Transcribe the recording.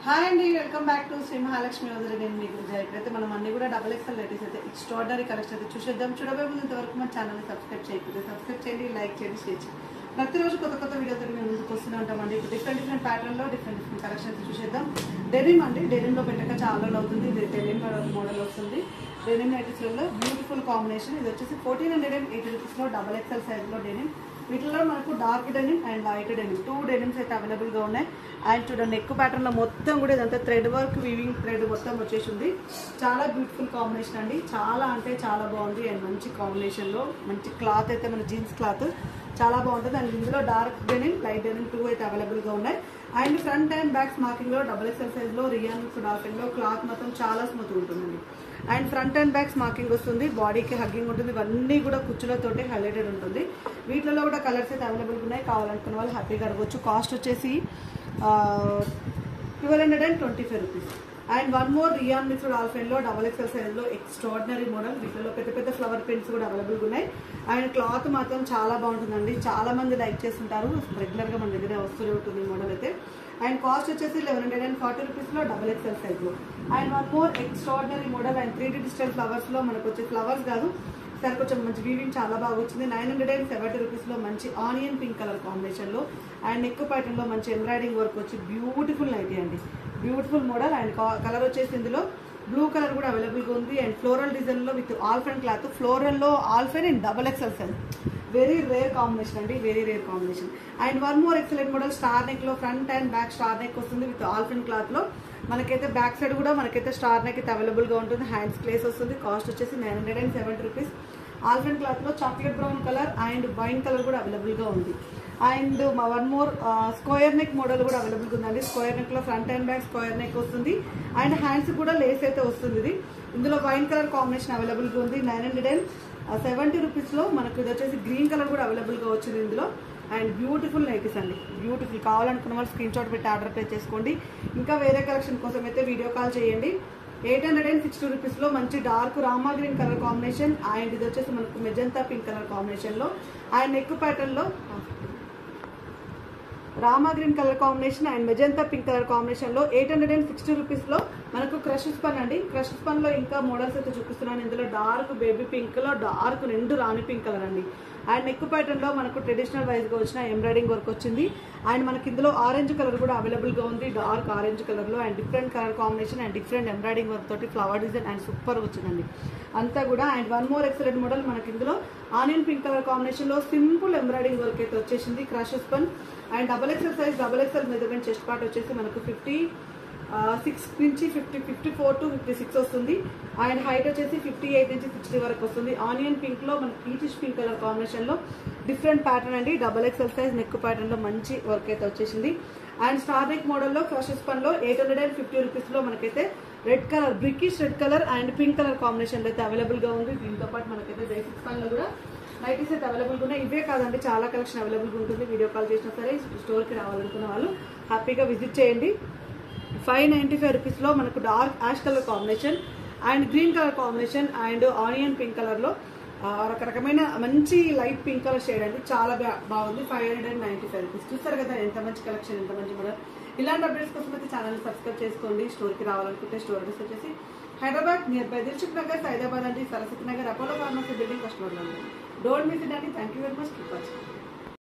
Hi అండి, welcome back to Shri Mahalakshmi వదిలి. నేను మీకు ఇప్పుడైతే మనం అన్ని కూడా డబుల్ ఎక్స్ఎల్ లేడీస్ అయితే ఎక్స్ట్రాడనరీ కలెక్షన్ అయితే చూసేద్దాం. చూడబోయే ముందు ఇంతవరకు మన ఛానల్ని సబ్స్క్రైబ్ చేయకపోతే సబ్స్క్రైబ్ చేయండి, లైక్ చేయండి, షేర్ చేయండి. ప్రతిరోజు కొత్త కొత్త వీడియోతో మేము ముందుకు వస్తూనే ఉంటామండి. ఇప్పుడు డిఫరెంట్ ప్యాటర్న్లో డిఫరెంట్ కలెక్షన్ అయితే చూసేద్దాం. డెనిమ్ అండి, డెనిమ్లో పెట్టక చాలా రోజులు అవుతుంది. ఇది డెనిమ్ మోడల్ వస్తుంది. డెనిమ్ నైటీస్లలో బ్యూటిఫుల్ కాంబినేషన్. ఇది వచ్చేసి 1480 రూపీస్లో డబల్ ఎక్స్ఎల్ సైజ్లో డెనిమ్. వీటిలో మనకు dark denim and light denim 2 denims అయితే అవైలబుల్గా ఉన్నాయి. అండ్ చూడండి, నెక్ ప్యాటర్న్లో మొత్తం కూడా ఇదంతా థ్రెడ్ వర్క్, వీవింగ్ థ్రెడ్ మొత్తం వచ్చేసి ఉంది. చాలా బ్యూటిఫుల్ కాంబినేషన్ అండి, చాలా అంటే చాలా బాగుంది. అండ్ మంచి కాంబినేషన్లో మంచి క్లాత్ అయితే మన జీన్స్ క్లాత్ చాలా బాగుంటుంది. అండ్ ఇందులో డార్క్ డెనిమ్, లైట్ డెనిమ్ 2 అయితే అవైలబుల్గా ఉన్నాయి. అండ్ ఫ్రంట్ అండ్ బ్యాక్స్ మార్కింగ్లో డబుల్ ఎక్స్ఎల్ సైజ్లో రియాన్ డార్కింగ్లో క్లాత్ మొత్తం చాలా స్మూత్గా ఉంటుందండి. And front and backs marking వస్తుంది, బాడీకి హగ్గింగ్ ఉంటుంది. ఇవన్నీ కూడా కుచ్చులతోటి హైలైటెడ్ ఉంటుంది. వీటిలో కూడా కలర్స్ అయితే అవైలబుల్గా ఉన్నాయి. కావాలనుకున్న వాళ్ళు హ్యాపీగా అడగవచ్చు. కాస్ట్ వచ్చేసి 1225 rupees. And one more rayon mixed ఆల్ఫెన్లో డబల్ ఎక్స్ఎల్ సైజ్లో ఎక్స్ట్రాడినరీ మోడల్. వీటిలో పెద్ద పెద్ద ఫ్లవర్ ప్రింట్స్ కూడా అవైలబుల్గా ఉన్నాయి. అండ్ క్లాత్ మాత్రం చాలా బాగుంటుందండి, చాలా మంది లైక్ చేస్తుంటారు. రెగ్యులర్గా మన దగ్గర వస్తూనే ఉంటుంది ఈ మోడల్ అయితే. అండ్ కాస్ట్ వచ్చేసి 1140 రూపీస్లో డబల్ ఎక్స్ఎల్ సైజ్లో. And one more extraordinary model. And 3D digital ఫ్లవర్స్లో మనకు వచ్చే ఫ్లవర్స్ కాదు సార్, కొంచెం మంచి వీవింగ్ చాలా బాగా వచ్చింది. 970 రూపీస్లో మంచి ఆనియన్ పింక్ కలర్ కాంబినేషన్లో. అండ్ నెక్ ప్యాటర్న్లో మంచి ఎంబ్రాయిడింగ్ వర్క్ వచ్చి బ్యూటిఫుల్ నైటీ అండి, బ్యూటిఫుల్ మోడల్. అండ్ కలర్ వచ్చేసి ఇందులో బ్లూ కలర్ కూడా అవైలబుల్గా ఉంది. అండ్ ఫ్లోరల్ డిజైన్లో విత్ ఆల్ఫెన్ క్లాత్, ఫ్లోరల్లో ఆల్ఫెన్ and double XL size. Very rare combination అండి, very rare combination. And one more excellent model. Star neck లో front and back star neck వస్తుంది విత్ ఆల్ఫిన్ క్లాత్ లో. మనకైతే బ్యాక్ సైడ్ కూడా మనకైతే స్టార్ నెక్ అయితే అవైలబుల్ గా ఉంటుంది. హ్యాండ్స్ ప్లేస్ వస్తుంది. కాస్ట్ వచ్చేసి 970 రూపీస్. ఆల్ఫిన్ క్లాత్ లో chocolate brown colour and wine colour కూడా అవైలబుల్ గా ఉంది. And one more square neck model కూడా అవైలబుల్ ఉందండి. స్క్వేర్ నెక్ లో front and back square neck వస్తుంది. అండ్ హ్యాండ్స్ కూడా లేస్ అయితే వస్తుంది. ఇది ఇందులో వైన్ కలర్ కాంబినేషన్ అవైలబుల్ గా ఉంది. 970 రూపీస్లో మనకు ఇది వచ్చేసి గ్రీన్ కలర్ కూడా అవైలబుల్గా వచ్చింది ఇందులో. అండ్ బ్యూటిఫుల్ నైటీస్ అండి, బ్యూటిఫుల్. కావాలనుకున్న వాళ్ళు స్క్రీన్ షాట్ పెట్టి ఆర్డర్ ప్లేస్ చేసుకోండి. ఇంకా వేరే కలెక్షన్ కోసం అయితే వీడియో కాల్ చేయండి. 860 రూపీస్లో మంచి dark Rama green colour combination. And ఇది వచ్చేసి మనకు మెజంతా పింక్ కలర్ కాంబినేషన్లో. అండ్ నెక్ ప్యాటర్న్లో Rama green colour combination and magenta pink colour కాంబినేషన్లో 860 రూపీస్లో మనకు క్రష్ స్పన్ అండి. క్రష్ స్పన్లో ఇంకా మోడల్స్ అయితే చూపిస్తున్నాను. ఇందులో డార్క్ బేబీ పింక్లో డార్క్ నిండు రాణి పింక్ కలర్ అండి. అండ్ నెక్ ప్యాటర్న్లో మనకు ట్రెడిషనల్ వైజ్గా వచ్చిన ఎంబ్రాయిడింగ్ వర్క్ వచ్చింది. అండ్ మనకి ఇందులో ఆరెంజ్ కలర్ కూడా అవైలబుల్గా ఉంది, డార్క్ ఆరెంజ్ కలర్లో. And different colour combination and different embroidering work తోటి ఫ్లవర్ డిజైన్ అండ్ సూపర్ వచ్చిందండి అంతా కూడా. And one more excellent model. మనకి ఇందులో ఆనియన్ పింక్ కలర్ కాంబినేషన్లో సింపుల్ ఎంబ్రాయిడింగ్ వర్క్ అయితే వచ్చేసింది. Crush spun and double XL size, double XL measurement chest part వచ్చేసి మనకు 56 నుంచి 54 to 56 వస్తుంది. అండ్ హైట్ వచ్చేసి 58 నుంచి 60 వరకు వస్తుంది. ఆనియన్ పింక్ లో మనకి పీచిష్ పింక్ కలర్ కాంబినేషన్ లో డిఫరెంట్ ప్యాటర్న్ అండి. Double XL size neck pattern లో మంచి వర్క్ అయితే వచ్చేసింది. అండ్ స్టార్ నెక్ మోడల్లో క్రష్ స్పన్ లో 850 రూపీస్లో మనకైతే red colour, brickish red colour and pink colour combination లో అయితే అవైలబుల్ గా ఉంది. దీంతో పాటు మనకైతే బేసిక్ స్పన్ లో కూడా నైటీస్ అయితే అవైలబుల్ ఉన్నాయి. ఇవే కాదండి, చాలా కలెక్షన్ అవైలబుల్గా ఉంటుంది. వీడియో కాల్ చేసినా సరే స్టోర్కి రావాలనుకున్న వాళ్ళు హ్యాపీగా విజిట్ చేయండి. 595 రూపీస్లో మనకు dark ash colour combination and green colour combination and onion pink కలర్లో రకరకమైన మంచి లైట్ పింక్ కలర్ షేడ్ అండి, చాలా బాగుంది. 595 రూపీస్. చూస్తారు కదా ఎంత మంచి కలెక్షన్, ఎంత మంచి మోడల్. ఇలాంటి అప్డేట్స్ కోసం అయితే ఛానల్ సబ్స్క్రైబ్ చేసుకోండి. స్టోర్కి రావాలనుకుంటే స్టోర్ అడ్రస్ వచ్చేసి హైదరాబాద్ నియర్ బై దిల్సుఖ్ నగర్, సైదాబాద్ అండి, Saraswati Nagar, Apollo pharmacy building first ఫ్లోర్లో ఉంది. డోంట్ మిస్ ఇట్ అండి. Thank you very much. Keep watching.